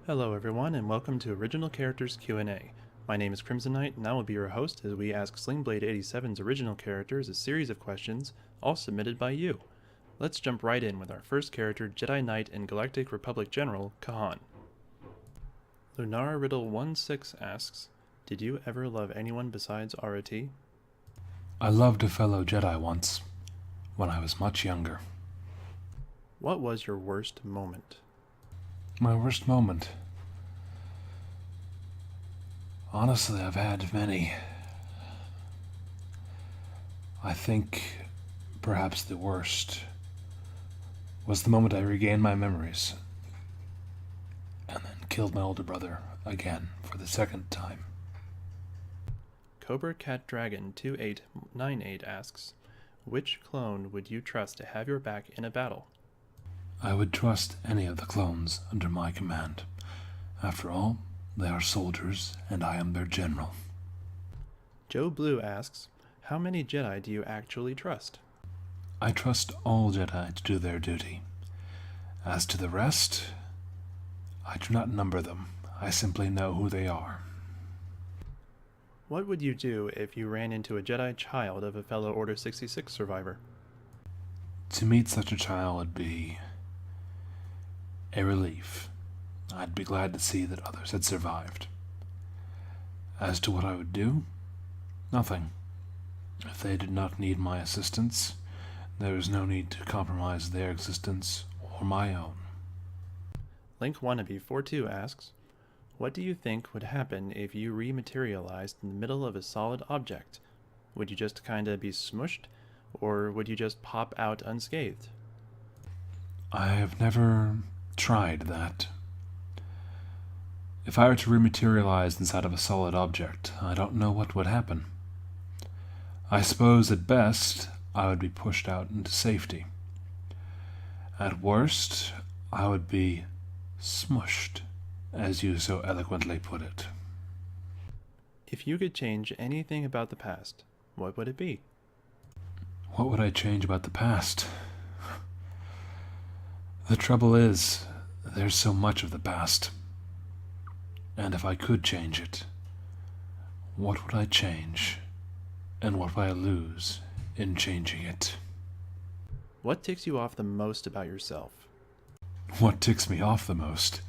Hello everyone and welcome to Original Characters Q&A. My name is Crimson Knight and I will be your host as we ask Slingblade 87's original characters a series of questions, all submitted by you. Let's jump right in with our first character, Jedi Knight and Galactic Republic General, Kahan. Lunara Riddle 16 asks, did you ever love anyone besides ROT? I loved a fellow Jedi once, when I was much younger. What was your worst moment? My worst moment? Honestly, I've had many. I think perhaps the worst was the moment I regained my memories and then killed my older brother again for the second time. Cobra Cat Dragon 2898 asks, which clone would you trust to have your back in a battle? I would trust any of the clones under my command. After all, they are soldiers, and I am their general. Joe Blue asks, how many Jedi do you actually trust? I trust all Jedi to do their duty. As to the rest, I do not number them. I simply know who they are. What would you do if you ran into a Jedi child of a fellow Order 66 survivor? To meet such a child would be a relief. I'd be glad to see that others had survived. As to what I would do, nothing. If they did not need my assistance, there is no need to compromise their existence or my own. Link Wannabe 42 asks, what do you think would happen if you rematerialized in the middle of a solid object? Would you just kinda be smushed, or would you just pop out unscathed? I have never tried that. If I were to rematerialize inside of a solid object, I don't know what would happen. I suppose at best I would be pushed out into safety. At worst, I would be smushed, as you so eloquently put it. If you could change anything about the past, what would it be? What would I change about the past? The trouble is, there's so much of the past. And if I could change it, what would I change? And what would I lose in changing it? What ticks you off the most about yourself? What ticks me off the most?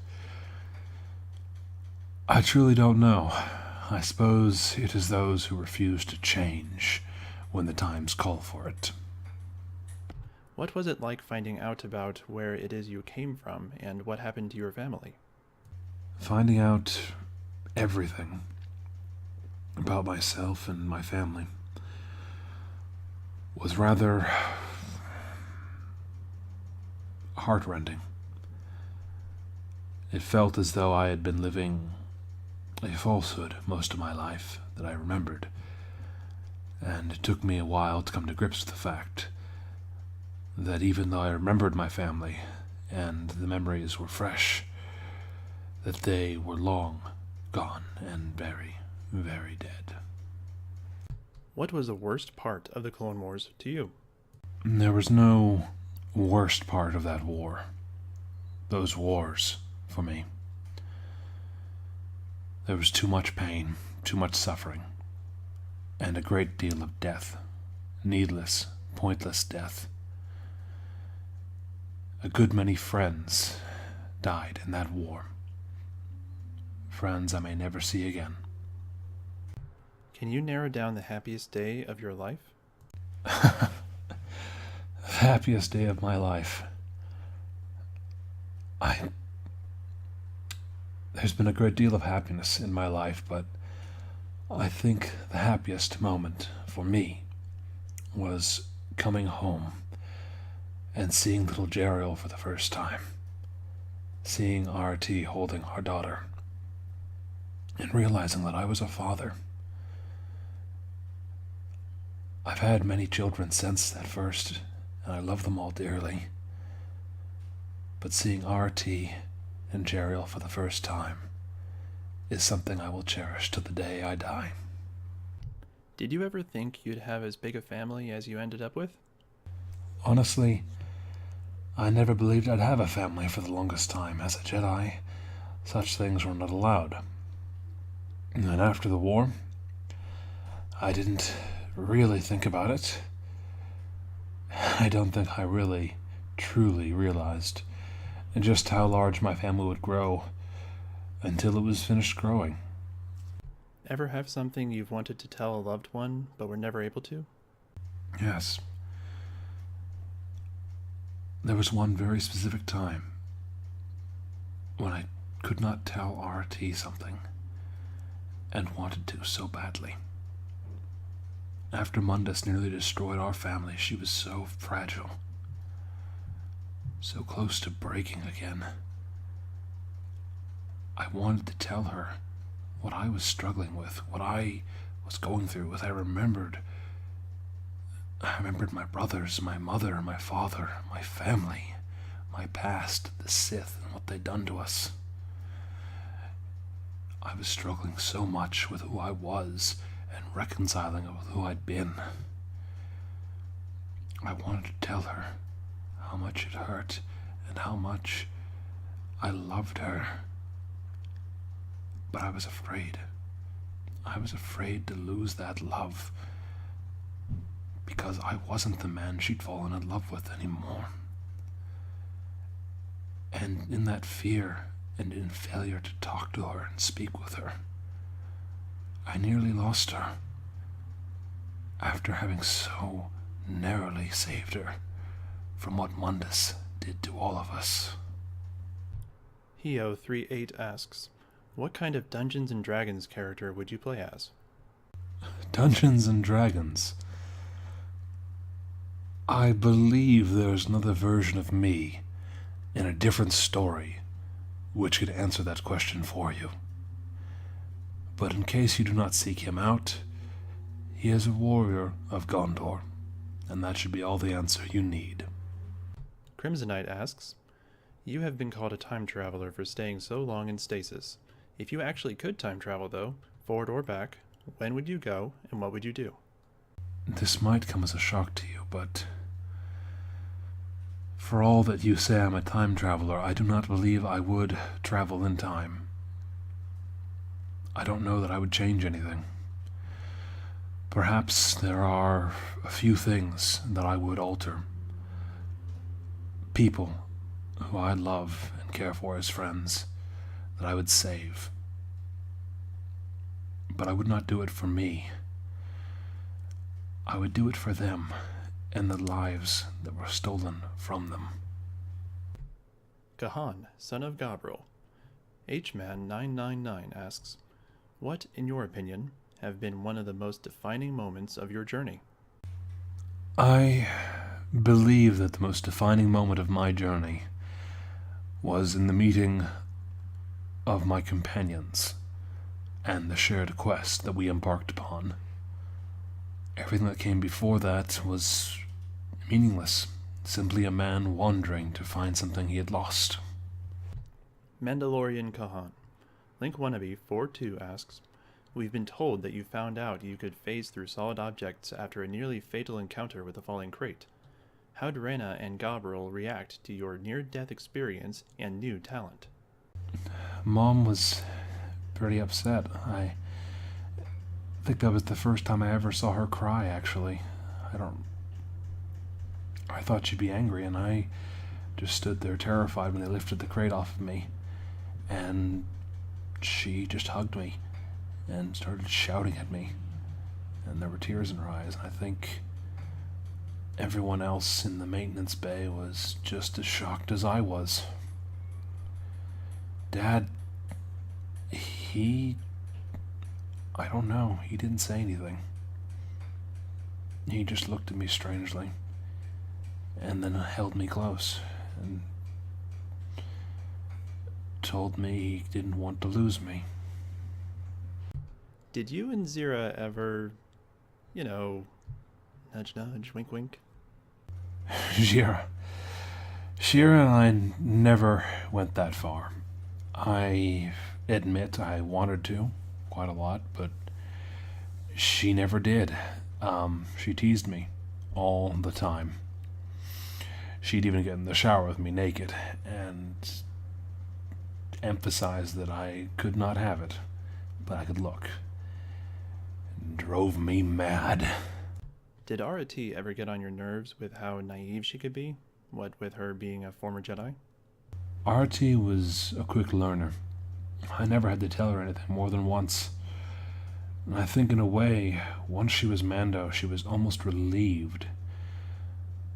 I truly don't know. I suppose it is those who refuse to change when the times call for it. What was it like finding out about where it is you came from and what happened to your family? Finding out everything about myself and my family was rather heartrending. It felt as though I had been living a falsehood most of my life that I remembered, and it took me a while to come to grips with the fact that even though I remembered my family and the memories were fresh, that they were long gone and very, very dead. What was the worst part of the Clone Wars to you? There was no worst part of that war. Those wars, for me. There was too much pain, too much suffering, and a great deal of death. Needless, pointless death. A good many friends died in that war. Friends I may never see again. Can you narrow down the happiest day of your life? The happiest day of my life. There's been a great deal of happiness in my life, but I think the happiest moment for me was coming home and seeing little Jeriel for the first time. Seeing RT holding our daughter. And realizing that I was a father. I've had many children since that first, and I love them all dearly. But seeing RT and Jeriel for the first time is something I will cherish to the day I die. Did you ever think you'd have as big a family as you ended up with? Honestly, I never believed I'd have a family for the longest time as a Jedi. such things were not allowed. And then after the war, I didn't really think about it. I don't think I really, truly realized just how large my family would grow until it was finished growing. Ever have something you've wanted to tell a loved one, but were never able to? Yes. There was one very specific time when I could not tell RT something, and wanted to so badly. After Mundus nearly destroyed our family, she was so fragile, so close to breaking again. I wanted to tell her what I was struggling with, what I was going through. As I remembered my brothers, my mother, my father, my family, my past, the Sith, and what they'd done to us. I was struggling so much with who I was and reconciling it with who I'd been. I wanted to tell her how much it hurt and how much I loved her. But I was afraid. I was afraid to lose that love because I wasn't the man she'd fallen in love with anymore. And in that fear and in failure to talk to her and speak with her, I nearly lost her after having so narrowly saved her from what Mundus did to all of us. Heo38 asks, what kind of Dungeons & Dragons character would you play as? Dungeons and Dragons. I believe there's another version of me in a different story which could answer that question for you. But in case you do not seek him out, he is a warrior of Gondor, and that should be all the answer you need. Crimsonite asks, you have been called a time traveler for staying so long in stasis. If you actually could time travel, though, forward or back, when would you go, and what would you do? This might come as a shock to you, but for all that you say I'm a time traveler, I do not believe I would travel in time. I don't know that I would change anything. Perhaps there are a few things that I would alter. People who I love and care for as friends that I would save. But I would not do it for me. I would do it for them and the lives that were stolen from them. Gahan, son of Gabriel. Hman999 asks, what, in your opinion, have been one of the most defining moments of your journey? I believe that the most defining moment of my journey was in the meeting of my companions and the shared quest that we embarked upon. Everything that came before that was meaningless, simply a man wandering to find something he had lost. Mandalorian Kahan. Link Wannabe 42 asks, we've been told that you found out you could phase through solid objects after a nearly fatal encounter with a falling crate. How'd Reyna and Gabriel react to your near-death experience and new talent? Mom was pretty upset. I think that was the first time I ever saw her cry, actually. I thought she'd be angry, and I just stood there terrified when they lifted the crate off of me. And she just hugged me and started shouting at me. And there were tears in her eyes. And I think everyone else in the maintenance bay was just as shocked as I was. Dad, I don't know, he didn't say anything. He just looked at me strangely, and then held me close, and told me he didn't want to lose me. Did you and Zira ever, nudge nudge, wink wink? Shira and I never went that far. I admit I wanted to, quite a lot, but she never did. She teased me all the time. She'd even get in the shower with me naked, and emphasized that I could not have it, but I could look. It drove me mad. Did Arati ever get on your nerves with how naive she could be? What with her being a former Jedi? Artie was a quick learner. I never had to tell her anything more than once. I think in a way, once she was Mando, she was almost relieved.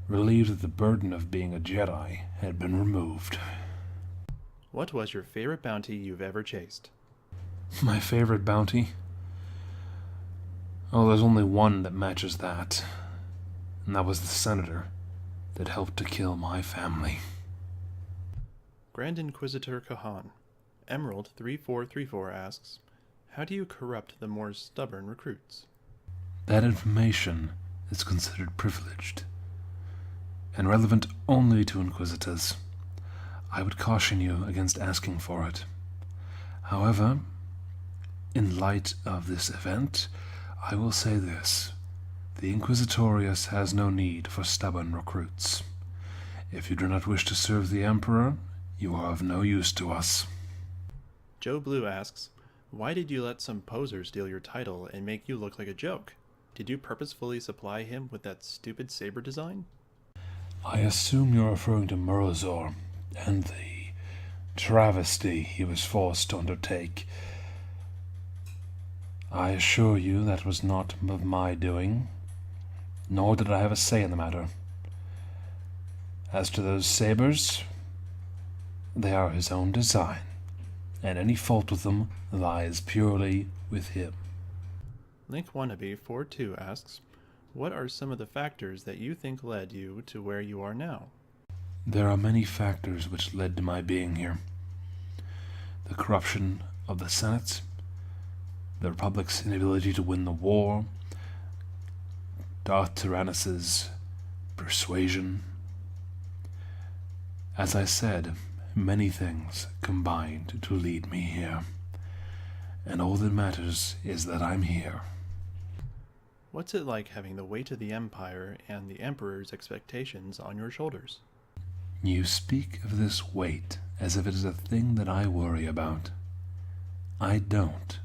Relieved that the burden of being a Jedi had been removed. What was your favorite bounty you've ever chased? My favorite bounty? Oh, there's only one that matches that. And that was the senator that helped to kill my family. Grand Inquisitor Kahan. Emerald 3434 asks, how do you corrupt the more stubborn recruits? That information is considered privileged and relevant only to Inquisitors. I would caution you against asking for it. However, in light of this event, I will say this. The Inquisitorius has no need for stubborn recruits. If you do not wish to serve the Emperor, you are of no use to us. Joe Blue asks, why did you let some poser steal your title and make you look like a joke? Did you purposefully supply him with that stupid saber design? I assume you're referring to Murozor and the travesty he was forced to undertake. I assure you that was not of my doing, nor did I have a say in the matter. As to those sabers, they are his own design, and any fault with them lies purely with him. Link Wannabe 42 asks, what are some of the factors that you think led you to where you are now? There are many factors which led to my being here. The corruption of the Senate, the Republic's inability to win the war, Darth Tyrannus' persuasion. As I said, many things combined to lead me here, and all that matters is that I'm here. What's it like having the weight of the Empire and the Emperor's expectations on your shoulders? You speak of this weight as if it is a thing that I worry about. I don't.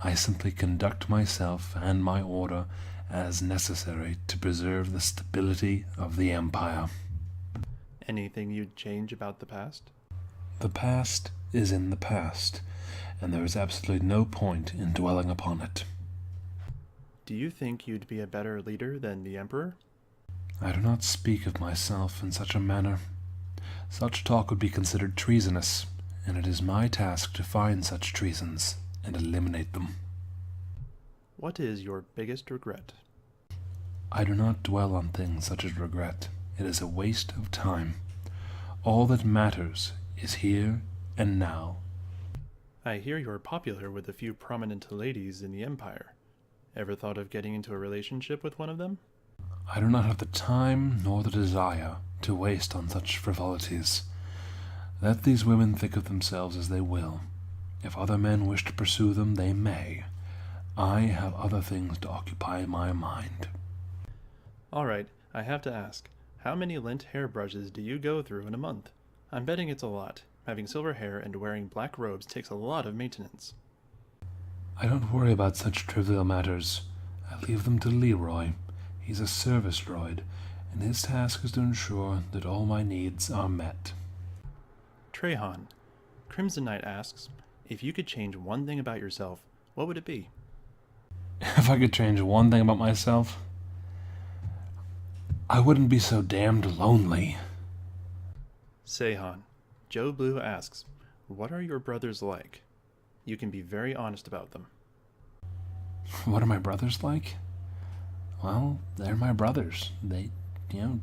I simply conduct myself and my order as necessary to preserve the stability of the Empire. Anything you'd change about the past? The past is in the past, and there is absolutely no point in dwelling upon it. Do you think you'd be a better leader than the Emperor? I do not speak of myself in such a manner. Such talk would be considered treasonous, and it is my task to find such treasons and eliminate them. What is your biggest regret? I do not dwell on things such as regret. It is a waste of time. All that matters is here and now. I hear you're popular with a few prominent ladies in the Empire. Ever thought of getting into a relationship with one of them? I do not have the time nor the desire to waste on such frivolities. Let these women think of themselves as they will. If other men wish to pursue them, they may. I have other things to occupy my mind. All right, I have to ask, how many lint hairbrushes do you go through in a month? I'm betting it's a lot. Having silver hair and wearing black robes takes a lot of maintenance. I don't worry about such trivial matters. I leave them to Leroy. He's a service droid, and his task is to ensure that all my needs are met. Trehan. Crimson Knight asks, if you could change one thing about yourself, what would it be? If I could change one thing about myself, I wouldn't be so damned lonely. Seihan. Joe Blue asks, what are your brothers like? You can be very honest about them. What are my brothers like? Well, they're my brothers. They,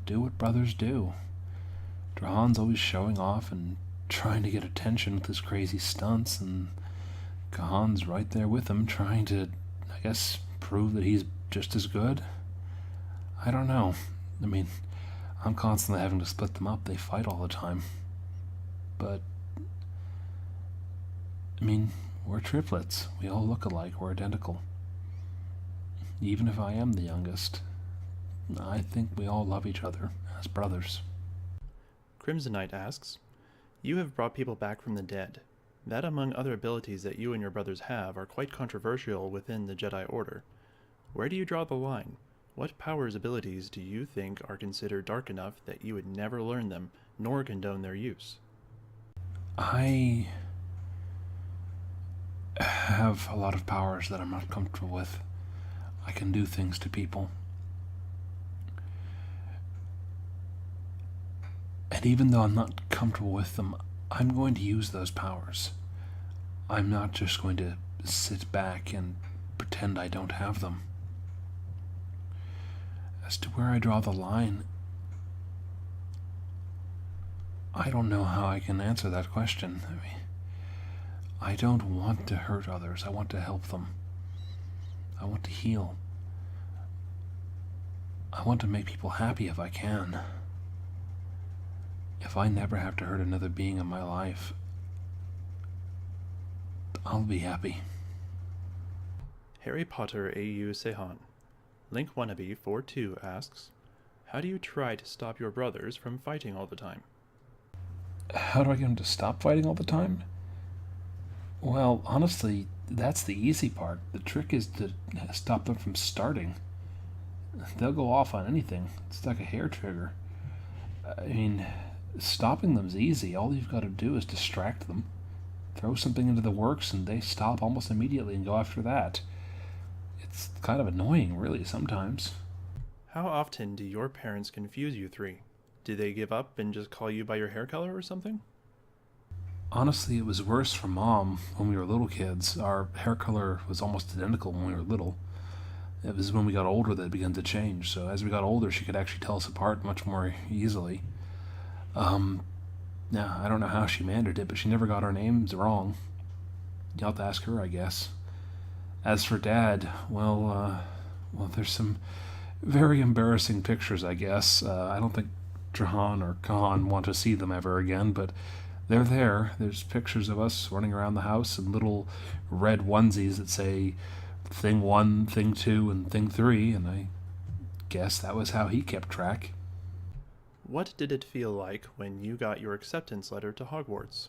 do what brothers do. Drahan's always showing off and trying to get attention with his crazy stunts, and Kahan's right there with him trying to, I guess, prove that he's just as good. I don't know. I mean, I'm constantly having to split them up. They fight all the time. But, I mean, we're triplets. We all look alike. We're identical. Even if I am the youngest, I think we all love each other as brothers. Crimson Knight asks, you have brought people back from the dead. That, among other abilities that you and your brothers have, are quite controversial within the Jedi Order. Where do you draw the line? What powers abilities do you think are considered dark enough that you would never learn them, nor condone their use? I have a lot of powers that I'm not comfortable with. I can do things to people. And even though I'm not comfortable with them, I'm going to use those powers. I'm not just going to sit back and pretend I don't have them. As to where I draw the line, I don't know how I can answer that question. I don't want to hurt others. I want to help them. I want to heal. I want to make people happy if I can. If I never have to hurt another being in my life, I'll be happy. Harry Potter AU Sehan. Link Wannabe 42 asks, how do you try to stop your brothers from fighting all the time? How do I get them to stop fighting all the time? Well, honestly, that's the easy part. The trick is to stop them from starting. They'll go off on anything. It's like a hair trigger. I mean, stopping them's easy. All you've got to do is distract them. Throw something into the works and they stop almost immediately and go after that. It's kind of annoying, really, sometimes. How often do your parents confuse you three? Do they give up and just call you by your hair color or something? Honestly, it was worse for Mom when we were little kids. Our hair color was almost identical when we were little. It was when we got older that it began to change. So as we got older, she could actually tell us apart much more easily. Yeah, I don't know how she managed it, but she never got our names wrong. You'll have to ask her, I guess. As for Dad, well, there's some very embarrassing pictures, I guess. I don't think Jahan or Kahan want to see them ever again, but they're there. There's pictures of us running around the house in little red onesies that say Thing 1, Thing 2, and Thing 3, and I guess that was how he kept track. What did it feel like when you got your acceptance letter to Hogwarts?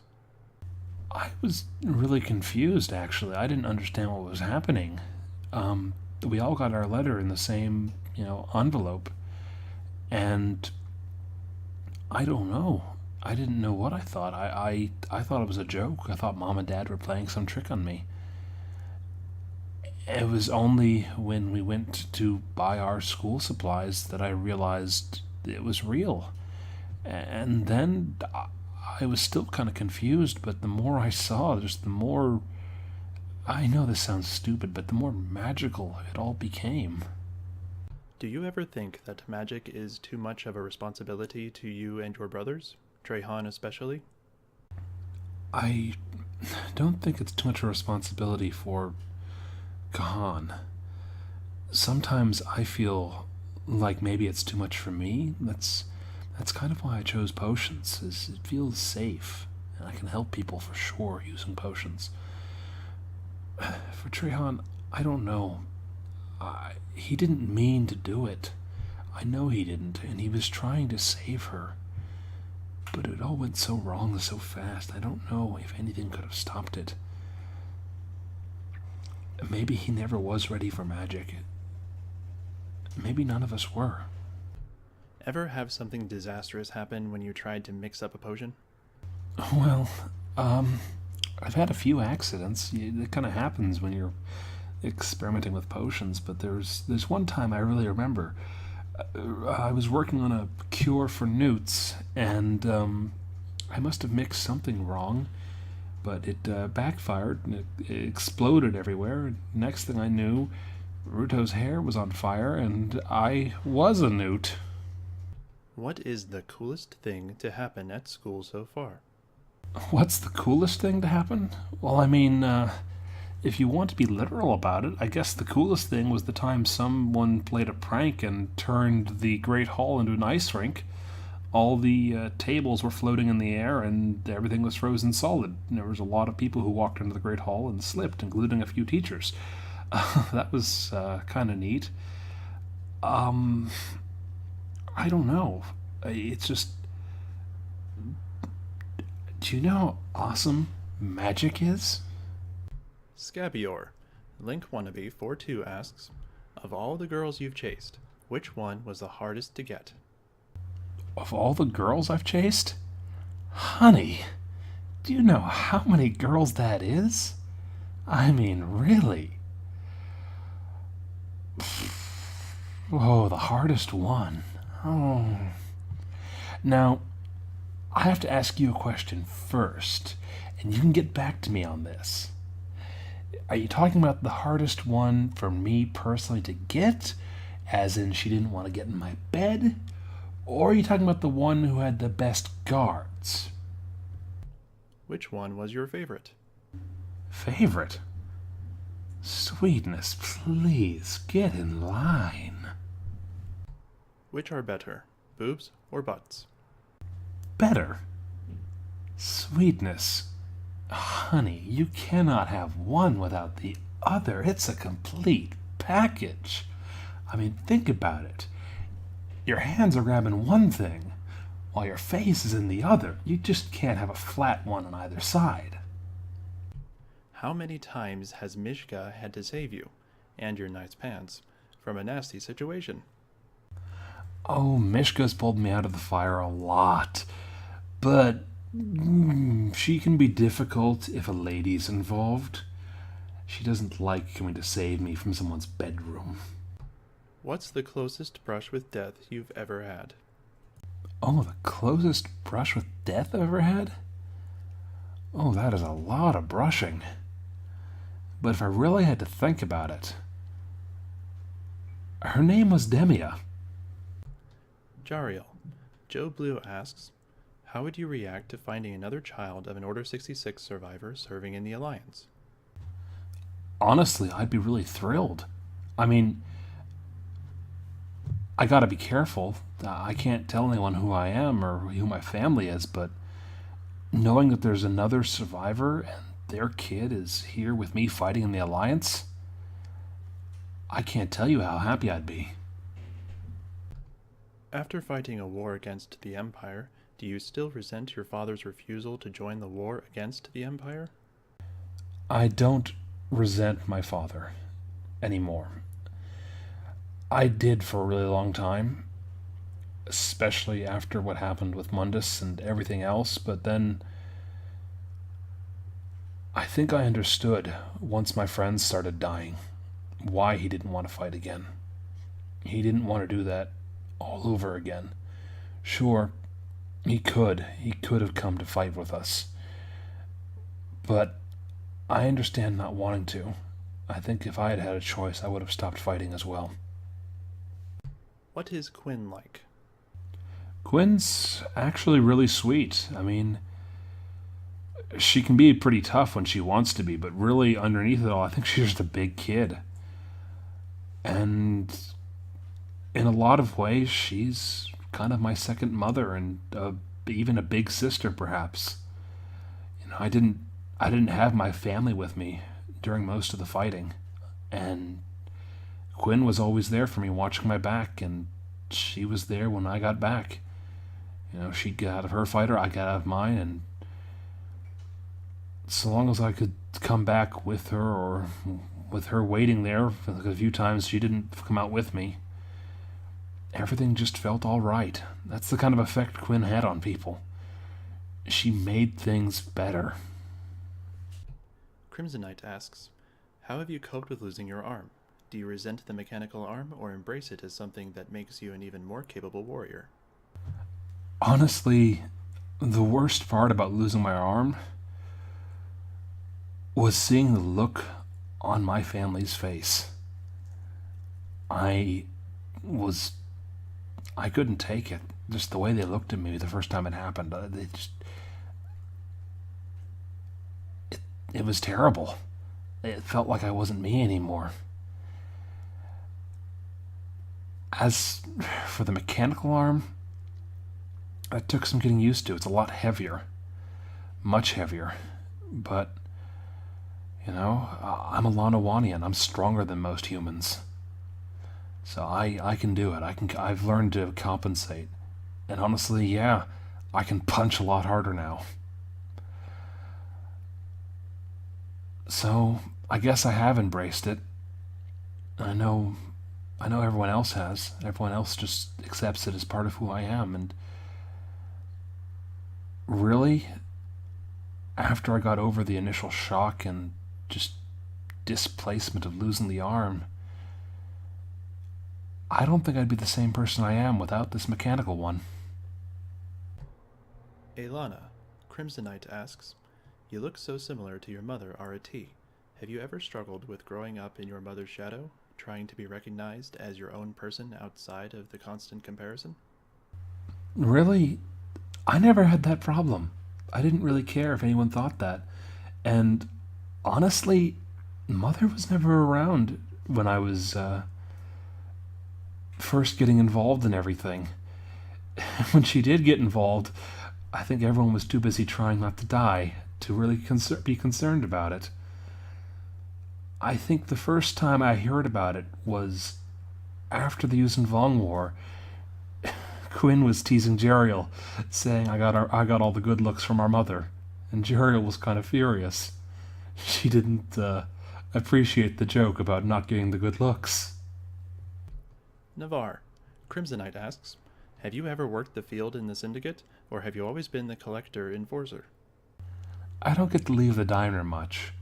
I was really confused, actually. I didn't understand what was happening. We all got our letter in the same, envelope, and I don't know. I didn't know what I thought. I thought it was a joke. I thought Mom and Dad were playing some trick on me. It was only when we went to buy our school supplies that I realized it was real. And then I was still kind of confused, but the more I saw, just the more... I know this sounds stupid, but the more magical it all became. Do you ever think that magic is too much of a responsibility to you and your brothers? Trehan especially? I don't think it's too much of a responsibility for Kahan. Sometimes I feel like maybe it's too much for me. That's kind of why I chose potions, is it feels safe, and I can help people for sure using potions. For Trehan, I don't know. He didn't mean to do it. I know he didn't, and he was trying to save her. But it all went so wrong so fast, I don't know if anything could have stopped it. Maybe he never was ready for magic. Maybe none of us were. Ever have something disastrous happen when you tried to mix up a potion? Well, I've had a few accidents. It kind of happens when you're experimenting with potions, but there's one time I really remember. I was working on a cure for newts, and I must have mixed something wrong, but it backfired, and it exploded everywhere. Next thing I knew, Ruto's hair was on fire, and I was a newt. What is the coolest thing to happen at school so far? What's the coolest thing to happen? Well, I mean, if you want to be literal about it, I guess the coolest thing was the time someone played a prank and turned the Great Hall into an ice rink. All the tables were floating in the air and everything was frozen solid. There was a lot of people who walked into the Great Hall and slipped, including a few teachers. That was kind of neat. I don't know. It's just... Do you know how awesome magic is? Scabior. Link Wannabe 42 asks, of all the girls you've chased, which one was the hardest to get? Of all the girls I've chased? Honey, do you know how many girls that is? I mean, really? Oh, the hardest one. Oh. Now, I have to ask you a question first, and you can get back to me on this. Are you talking about the hardest one for me personally to get, as in she didn't want to get in my bed? Or are you talking about the one who had the best guards? Which one was your favorite? Favorite? Sweetness, please, get in line. Which are better, boobs or butts? Better. Sweetness. Honey, you cannot have one without the other. It's a complete package. I mean, think about it. Your hands are grabbing one thing, while your face is in the other. You just can't have a flat one on either side. How many times has Mishka had to save you, and your nice pants, from a nasty situation? Oh, Mishka's pulled me out of the fire a lot, but she can be difficult if a lady's involved. She doesn't like coming to save me from someone's bedroom. What's the closest brush with death you've ever had? Oh, the closest brush with death I've ever had? Oh, that is a lot of brushing. But if I really had to think about it, her name was Demia. Jariel. Joe Blue asks, how would you react to finding another child of an Order 66 survivor serving in the Alliance? Honestly, I'd be really thrilled. I mean, I gotta be careful. I can't tell anyone who I am or who my family is, but knowing that there's another survivor and their kid is here with me fighting in the Alliance, I can't tell you how happy I'd be. After fighting a war against the Empire, do you still resent your father's refusal to join the war against the Empire? I don't resent my father anymore. I did for a really long time, especially after what happened with Mundus and everything else, but then I think I understood once my friends started dying why he didn't want to fight again. He didn't want to do that all over again. Sure, he could have come to fight with us, but I understand not wanting to. I think if I had had a choice, I would have stopped fighting as well. What is Quinn like? Quinn's actually really sweet. I mean, she can be pretty tough when she wants to be, but really underneath it all, I think she's just a big kid. And in a lot of ways, she's kind of my second mother and even a big sister, perhaps. You know, I didn't have my family with me during most of the fighting, and Quinn was always there for me, watching my back, and she was there when I got back. You know, she got out of her fighter, I got out of mine, and so long as I could come back with her, or with her waiting there, a few times she didn't come out with me, everything just felt all right. That's the kind of effect Quinn had on people. She made things better. Crimsonite asks, how have you coped with losing your arm? Do you resent the mechanical arm or embrace it as something that makes you an even more capable warrior? Honestly, the worst part about losing my arm was seeing the look on my family's face. I couldn't take it. Just the way they looked at me the first time it happened. It was terrible. It felt like I wasn't me anymore. As for the mechanical arm, it took some getting used to. It's a lot heavier. Much heavier. But, you know, I'm a Lanawanian. I'm stronger than most humans. So I can do it. I've learned to compensate. And honestly, yeah, I can punch a lot harder now. So I guess I have embraced it. I know I know everyone else has. Everyone else just accepts it as part of who I am, and really, after I got over the initial shock and just displacement of losing the arm, I don't think I'd be the same person I am without this mechanical one. Aelana, Crimsonite asks, you look so similar to your mother, Arati. Have you ever struggled with growing up in your mother's shadow, trying to be recognized as your own person outside of the constant comparison? Really, I never had that problem. I didn't really care if anyone thought that. And honestly, Mother was never around when I was first getting involved in everything. When she did get involved, I think everyone was too busy trying not to die to really be concerned about it. I think the first time I heard about it was after the Yuuzhan Vong War. Quinn was teasing Jeriel, saying I got all the good looks from our mother, and Jeriel was kind of furious. She didn't appreciate the joke about not getting the good looks. Navarre, Crimsonite asks, have you ever worked the field in the Syndicate, or have you always been the collector enforcer? I don't get to leave the diner much,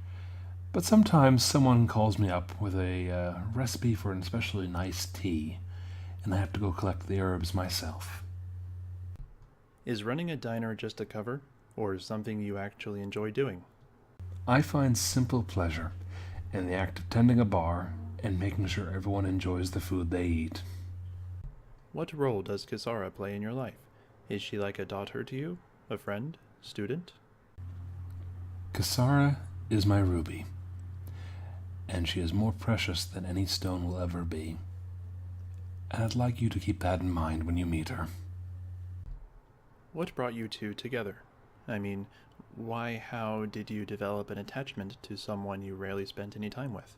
but sometimes someone calls me up with a recipe for an especially nice tea, and I have to go collect the herbs myself. Is running a diner just a cover, or something you actually enjoy doing? I find simple pleasure in the act of tending a bar and making sure everyone enjoys the food they eat. What role does Kisara play in your life? Is she like a daughter to you? A friend? Student? Kisara is my ruby, and she is more precious than any stone will ever be. And I'd like you to keep that in mind when you meet her. What brought you two together? I mean, how did you develop an attachment to someone you rarely spent any time with?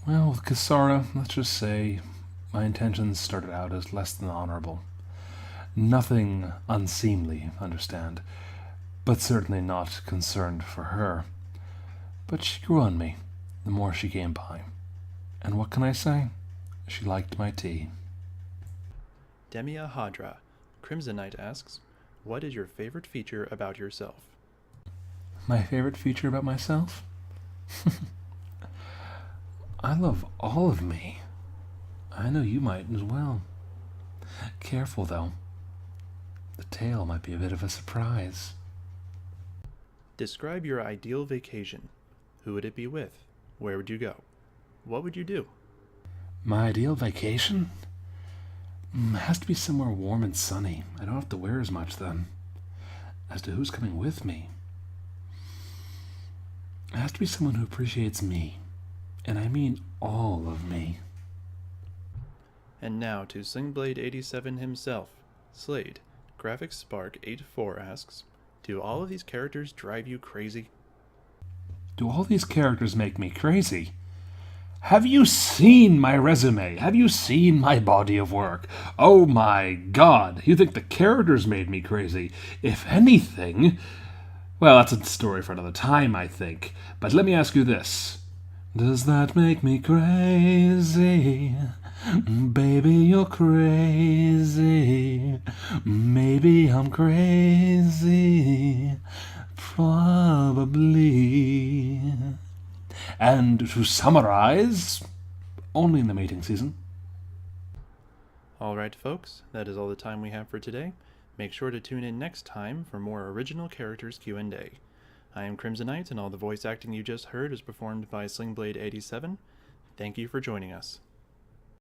Well, with Kisara, let's just say my intentions started out as less than honorable. Nothing unseemly, understand, but certainly not concerned for her. But she grew on me the more she came by. And what can I say? She liked my tea. Demia Hadra, Crimsonite asks, what is your favorite feature about yourself? My favorite feature about myself? I love all of me. I know you might as well. Careful, though. The tail might be a bit of a surprise. Describe your ideal vacation. Who would it be with? Where would you go? What would you do? My ideal vacation? It has to be somewhere warm and sunny. I don't have to wear as much then. As to who's coming with me, it has to be someone who appreciates me. And I mean all of me. And now to Slingblade 87 himself, Slade, Graphics Spark 84 asks, do all of these characters drive you crazy? Do all these characters make me crazy? Have you seen my resume? Have you seen my body of work? Oh my god, you think the characters made me crazy? If anything... Well, that's a story for another time, I think. But let me ask you this. Does that make me crazy? Baby, you're crazy. Maybe I'm crazy. Probably. And to summarize, only in the mating season. Alright folks, that is all the time we have for today. Make sure to tune in next time for more original characters Q&A. I am Crimsonite, and all the voice acting you just heard is performed by Slingblade 87. Thank you for joining us.